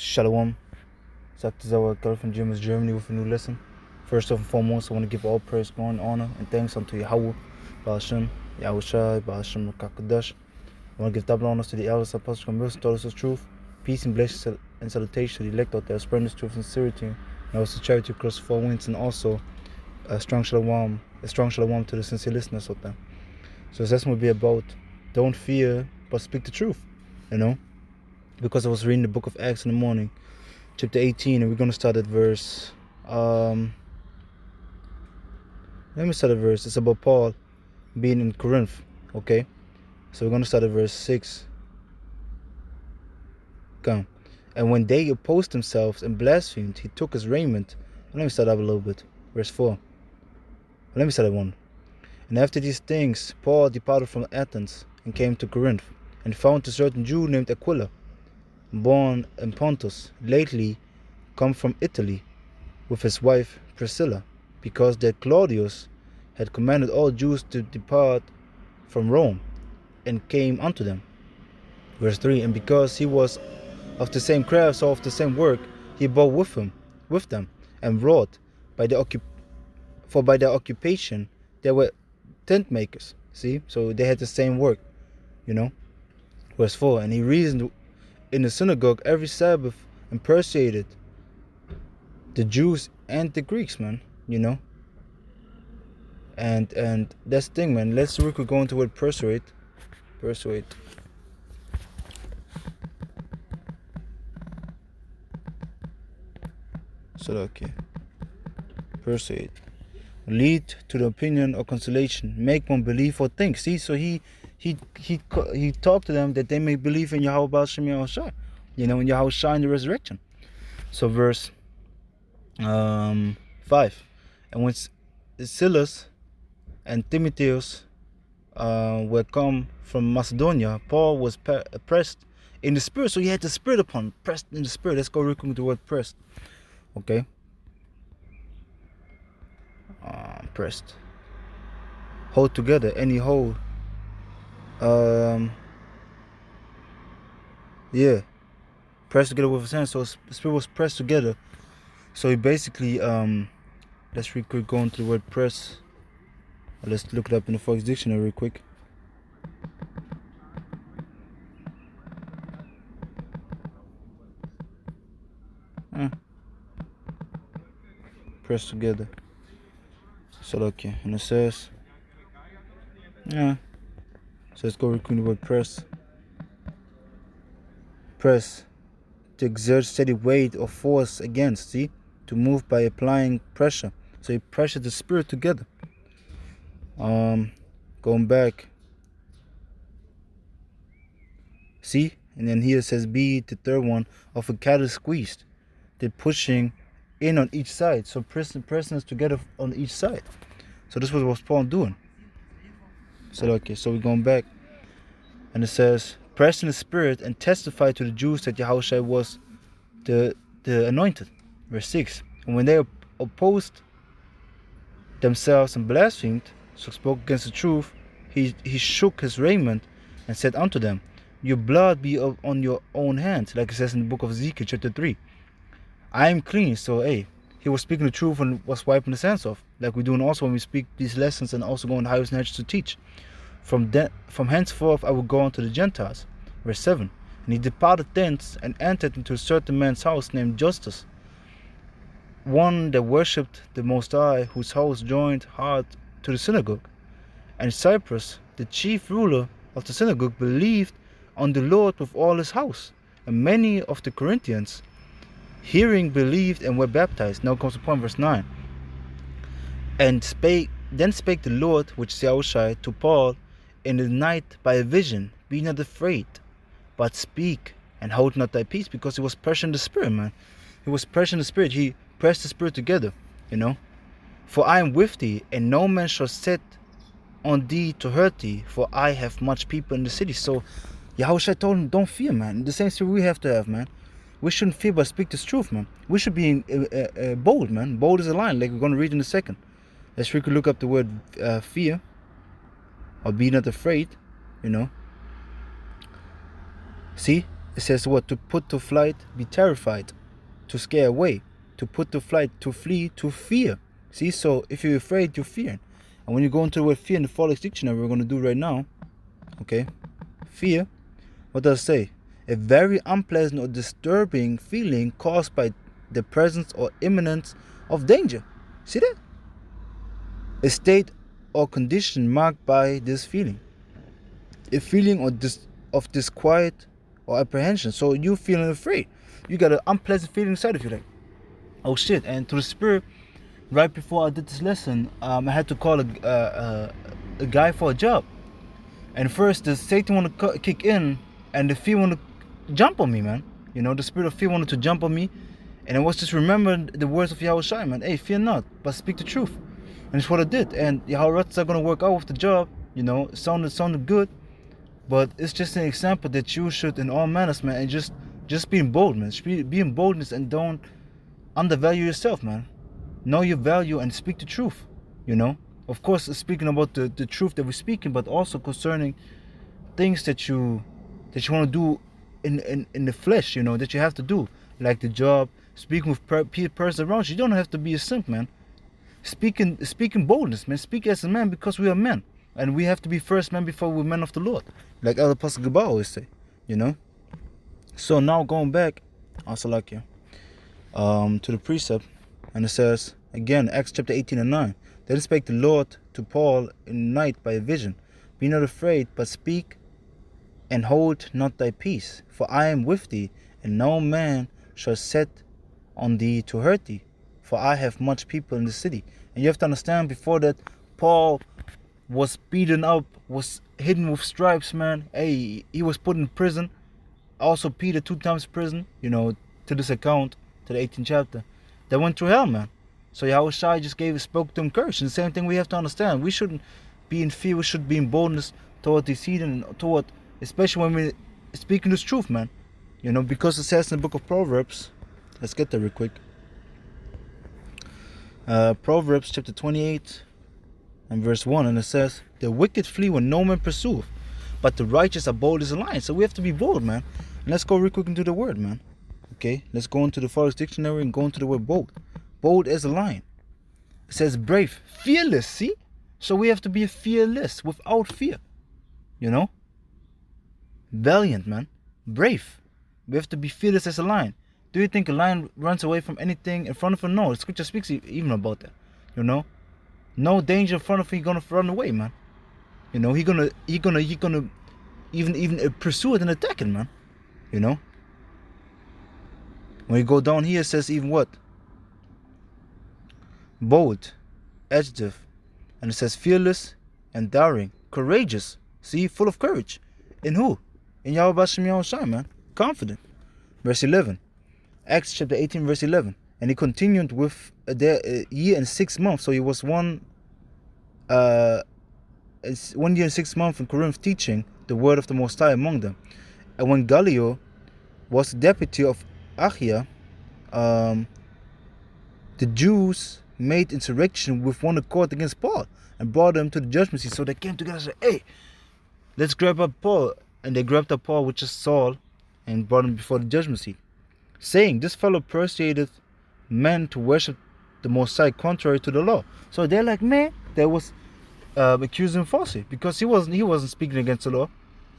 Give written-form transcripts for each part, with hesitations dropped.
Shalom. Sagt our girl from Germany with a new lesson. First and foremost, I want to give all praise, glory, and honor and thanks unto YAHAWAH, BARAK, YAHWASHI, BARAK, KABAD. I want to give double honors to the elders, apostles, and ministers, daughters of truth. Peace and blessings and salutation to the elect out there, spreading this truth and sincerity, and also charity across the four winds, and also a strong shalom to the sincere listeners out there. So this lesson will be about don't fear, but speak the truth, because I was reading the book of Acts in the morning, chapter 18, and we're going to start at verse, it's about Paul being in Corinth, okay? So we're going to start at verse 6. Come. And when they opposed themselves and blasphemed, he took his raiment. Let me start up a little bit. Verse 4. Let me start at 1. And after these things, Paul departed from Athens and came to Corinth, and found a certain Jew named Aquila, born in Pontus, lately come from Italy, with his wife Priscilla, because that Claudius had commanded all Jews to depart from Rome, and came unto them. Verse 3. And because he was of the same craft, so of the same work, he bore with them, and wrought by their occupation they were tent makers. See, so they had the same work, Verse 4. And he reasoned in the synagogue every Sabbath, and persuaded the Jews and the Greeks, man, and that's the thing, man. Let's real quick go into what persuade. So okay, persuade, lead to the opinion or consolation, make one believe or think. See, so he talked to them that they may believe in Yahweh Shem Yahushua, in Yahushua in the resurrection. So verse 5. And when Silas and Timotheus were come from Macedonia, Paul was pressed in the spirit. So he had the spirit upon him, pressed in the spirit. Let's go real quick with the word pressed. Okay. Pressed. Hold together. Any hold. Pressed together with his hands. So his spirit was pressed together. So he basically, let's real quick go into the word press. Let's look it up in the Fox Dictionary real quick. Press together. So okay, and it says, so let's go real quick the word press. Press, to exert steady weight or force against, see? To move by applying pressure. So he pressured the spirit together. Going back. See? And then here it says B, the third one, of a cattle squeezed. They're pushing in on each side. So pressing us together on each side. So this was Paul doing. So okay, so we're going back. And it says, press in the spirit and testify to the Jews that Yahushua was the anointed. Verse 6. And when they opposed themselves and blasphemed, so spoke against the truth, he shook his raiment and said unto them, your blood be on your own hands, like it says in the book of Ezekiel chapter 3. I am clean. So he was speaking the truth and was wiping his hands off, like we're doing also when we speak these lessons and also going to highest knowledge to teach. From henceforth I will go unto the Gentiles. Verse 7. And he departed thence and entered into a certain man's house named Justus, one that worshipped the Most High, whose house joined hard to the synagogue. And Cyprus, the chief ruler of the synagogue, believed on the Lord with all his house. And many of the Corinthians, hearing, believed and were baptized. Now comes the point, verse 9. And then spake the Lord, which is Yahushua, to Paul in the night by a vision, be not afraid, but speak, and hold not thy peace, because he was pressing the spirit, man. He was pressing the spirit. He pressed the spirit together, For I am with thee, and no man shall set on thee to hurt thee, for I have much people in the city. So Yahushua told him, don't fear, man. The same spirit we have to have, man. We shouldn't fear, but speak this truth, man. We should be bold, man. Bold as a lion, like we're going to read in a second. Let's quickly look up the word fear, or be not afraid, See? It says what? To put to flight, be terrified. To scare away. To put to flight, to flee, to fear. See, so if you're afraid, you're fearing. And when you go into the word fear in the Forex Dictionary, we're going to do right now, okay? Fear, what does it say? A very unpleasant or disturbing feeling caused by the presence or imminence of danger. See that? A state or condition marked by this feeling. A feeling of disquiet or apprehension. So you feeling afraid. You got an unpleasant feeling inside of you, like, oh shit. And to the spirit, right before I did this lesson, I had to call a guy for a job. And first, the Satan wanted to kick in, and the fear wanted to jump on me, man. You know, the spirit of fear wanted to jump on me. And I was just remembering the words of YAHWASHI, man. Hey, fear not, but speak the truth. And it's what I did. And YAHWAH are going to work out with the job. You know, it sounded good. But it's just an example that you should, in all manners, man, and just being bold, man. Be in boldness and don't undervalue yourself, man. Know your value and speak the truth, you know. Of course, speaking about the truth that we're speaking, but also concerning things that you want to do in the flesh, you know, that you have to do, like the job, speaking with persons around you. You don't have to be a simp, man. Speaking boldness, man. Speak as a man, because we are men, and we have to be first men before we're men of the Lord, like Elder Apostle KABAD always say, you know. So now going back, HALALYAM, to the precept, and it says again, Acts chapter 18 and 9. Then spake the Lord to Paul in the night by a vision. Be not afraid, but speak, and hold not thy peace. For I am with thee, and no man shall set on thee to hurt thee. For I have much people in the city. And you have to understand, before that, Paul was beaten up, was hidden with stripes, man. Hey, he was put in prison. Also Peter 2 times prison, you know, to this account, to the 18th chapter. They went through hell, man. So YAHWASHI just spoke to encourage. And the same thing we have to understand. We shouldn't be in fear. We should be in boldness toward the seed, and toward, especially when we're speaking this truth, man. You know, because it says in the book of Proverbs. Let's get there real quick. Proverbs chapter 28 and verse 1. And it says, the wicked flee when no man pursueth, but the righteous are bold as a lion. So we have to be bold, man. And let's go real quick into the word, man. Okay, let's go into the Forex Dictionary and go into the word bold. Bold as a lion. It says brave, fearless, see? So we have to be fearless, without fear. You know? Valiant, man. Brave. We have to be fearless as a lion. Do you think a lion runs away from anything in front of him? No, the scripture speaks even about that. You know? No danger in front of him, he's gonna run away, man. You know, he gonna even pursue it and attack it, man. You know? When you go down here, it says even what? Bold, adjective, and it says fearless and daring, courageous. See, full of courage. In who? In YAHWAH, man. Confident. Verse 11. Acts chapter 18, verse 11. And he continued with a year and 6 months. So he was 1 year and 6 months in Corinth, teaching the word of the Most High among them. And when Gallio was deputy of Achaia, the Jews made insurrection with one accord against Paul and brought him to the judgment seat. So they came together and said, hey, let's grab up Paul. And they grabbed up Paul, which is Saul, and brought him before the judgment seat, saying, this fellow persuaded men to worship the Most High contrary to the law. So they're like, man, they was accusing him falsely, because he wasn't speaking against the law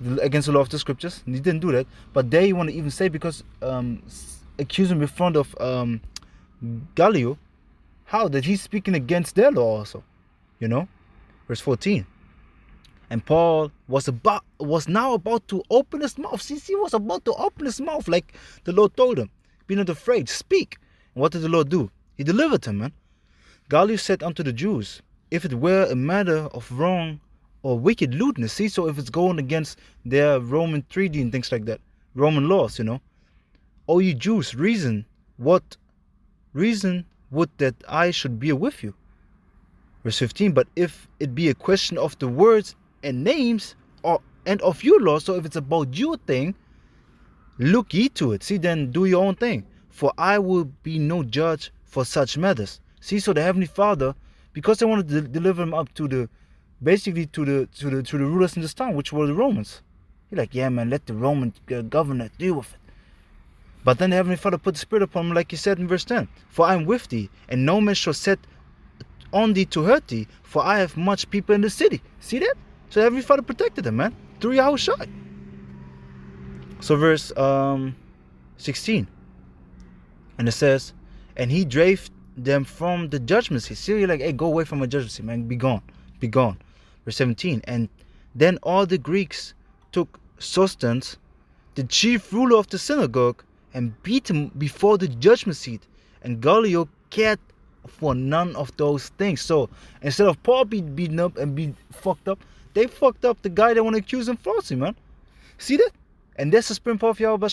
of the scriptures. And he didn't do that. But they want to even say, because accuse him in front of Gallio, how that he's speaking against their law also, you know. Verse 14. And Paul was now about to open his mouth. See, he was about to open his mouth, like the Lord told him. Be not afraid, speak. And what did the Lord do? He delivered him, man. Gallio said unto the Jews, if it were a matter of wrong or wicked lewdness, see, so if it's going against their Roman treaty and things like that, Roman laws, you know. O ye Jews, reason would that I should bear with you. Verse 15, but if it be a question of the words and names and of your law, so if it's about your thing, look ye to it. See, then do your own thing. For I will be no judge for such matters. See, so the Heavenly Father, because they wanted to deliver him up to the rulers in this town, which were the Romans. You're like, yeah, man, let the Roman governor deal with it. But then the Heavenly Father put the Spirit upon him, like he said in verse 10. For I am with thee, and no man shall set on thee to hurt thee, for I have much people in the city. See that? So the Heavenly Father protected them, man, through Yahawashi. So verse 16. And it says, and he drave them from the judgment seat. See, you're like, hey, go away from my judgment seat, man. Be gone. Be gone. Verse 17. And then all the Greeks took Sosthenes, the chief ruler of the synagogue, and beat him before the judgment seat. And Gallio cared for none of those things. So instead of Paul being beaten up and be fucked up, they fucked up the guy that want to accuse him falsely, man. See that? And that's the spirit of Yahweh.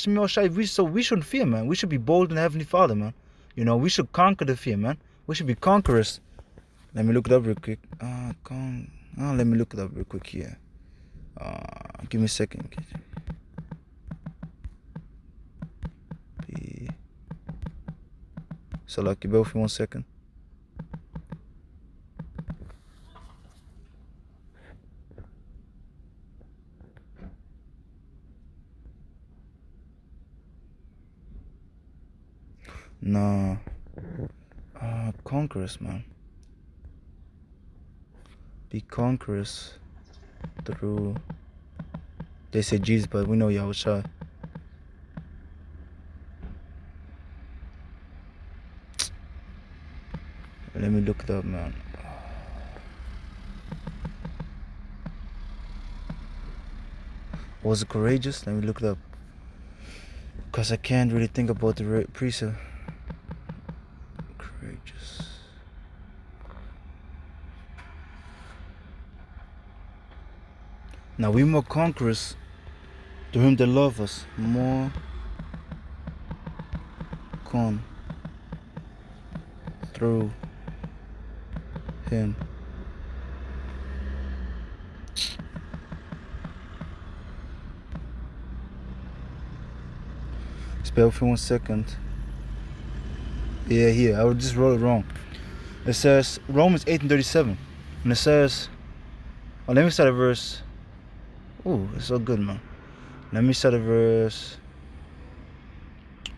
So we shouldn't fear, man. We should be bold in the Heavenly Father, man. You know, we should conquer the fear, man. We should be conquerors. Let me look it up real quick. Let me look it up real quick here. Give me a second. So like you both in 1 second. No. Conquerors, man. Be conquerors through. They say Jesus, but we know Yahawashi. Let me look it up, man. Was it courageous? Let me look it up. Because I can't really think about the precept. Courageous. Now we more conquerors to him that love us. More through him. Spell for 1 second. Yeah, here. I just wrote it wrong. It says Romans 8:37. And it says, oh, let me start at verse. Oh, it's so good, man. Let me start at verse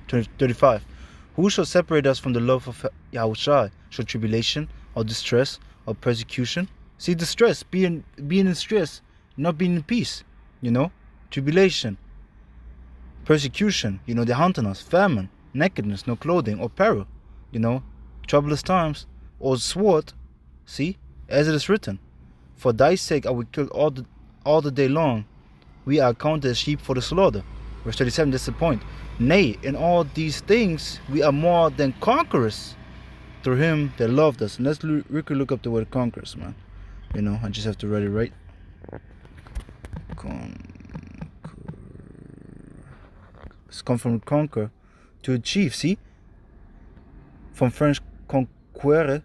35. Who shall separate us from the love of Yahawashi? Shall tribulation, or distress, or persecution? See, distress, being in stress, not being in peace, you know? Tribulation, persecution, you know, they're hunting us. Famine, nakedness, no clothing, or peril, you know? Troublous times, or sword. See, as it is written, for thy sake I will kill all the day long. We are counted as sheep for the slaughter. Verse 37, that's the point. Nay, in all these things we are more than conquerors through him that loved us. And let's look up the word conquerors, man. You know, I just have to write it right. It's come from conquer to achieve, see? From French conquérir,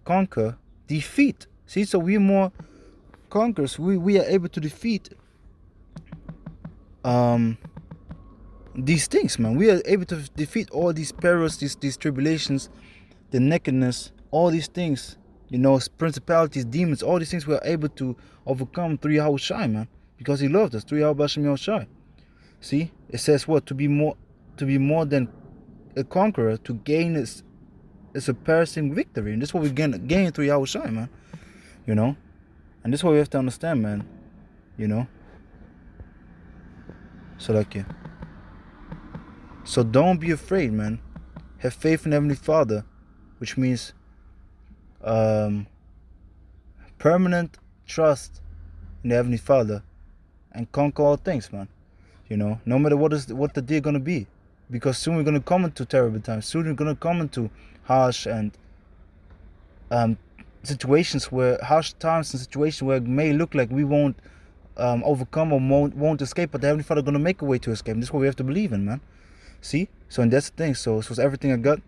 conquer, defeat. See, so we're more conquerors. We are able to defeat these things, man. We are able to defeat all these perils, these tribulations, the nakedness, all these things, you know, principalities, demons, all these things we are able to overcome through Yahawashi, man, because he loved us, through Yahawashi. See, it says what? To be more than a conqueror, to gain a surpassing victory. And this is what we gain through Yahawashi, man. You know? And this is what we have to understand, man. You know? So like, yeah. So don't be afraid, man. Have faith in Heavenly Father, which means permanent trust in the Heavenly Father, and conquer all things, man. You know, no matter what the day gonna be, because soon we're gonna come into terrible times. Soon we're gonna come into harsh and situations where it may look like we won't overcome or won't escape, but the Heavenly Father gonna make a way to escape. This is what we have to believe in, man. See? So, and that's the thing. So it's everything I got.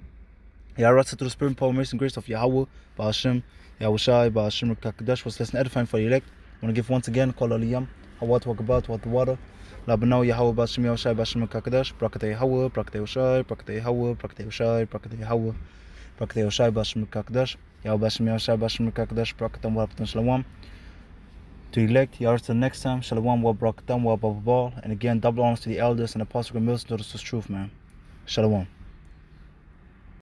RAWCHAA to the spirit, power, mercy, and grace of Yahawah, BASHEM, YAHWASHI, BASHEM, KABAD was lesson edifying for the elect. I want to give once again, HALALYAM, HAWAD, KABAD, THAWADAH, LABANAWA, YAHAWAH, BASHEM, YAHWASHI, BASHEM, KABAD, BARAK YAHAWAH, BARAK YAHWASHI, BARAK YAHAWAH, BARAK YAHWASHI, BARAK YAHAWAH, BARAK YAHWASHI, BASHEM, KABAD, YAHWAH, BASHEM, YAHWASHI, BASHEM, KABAD, BARAK YAHWAH, To elect, Yahweh till next time. Shalom, Barak, and again, double honors to the elders and apostles and ministers to truth, man. Shalom.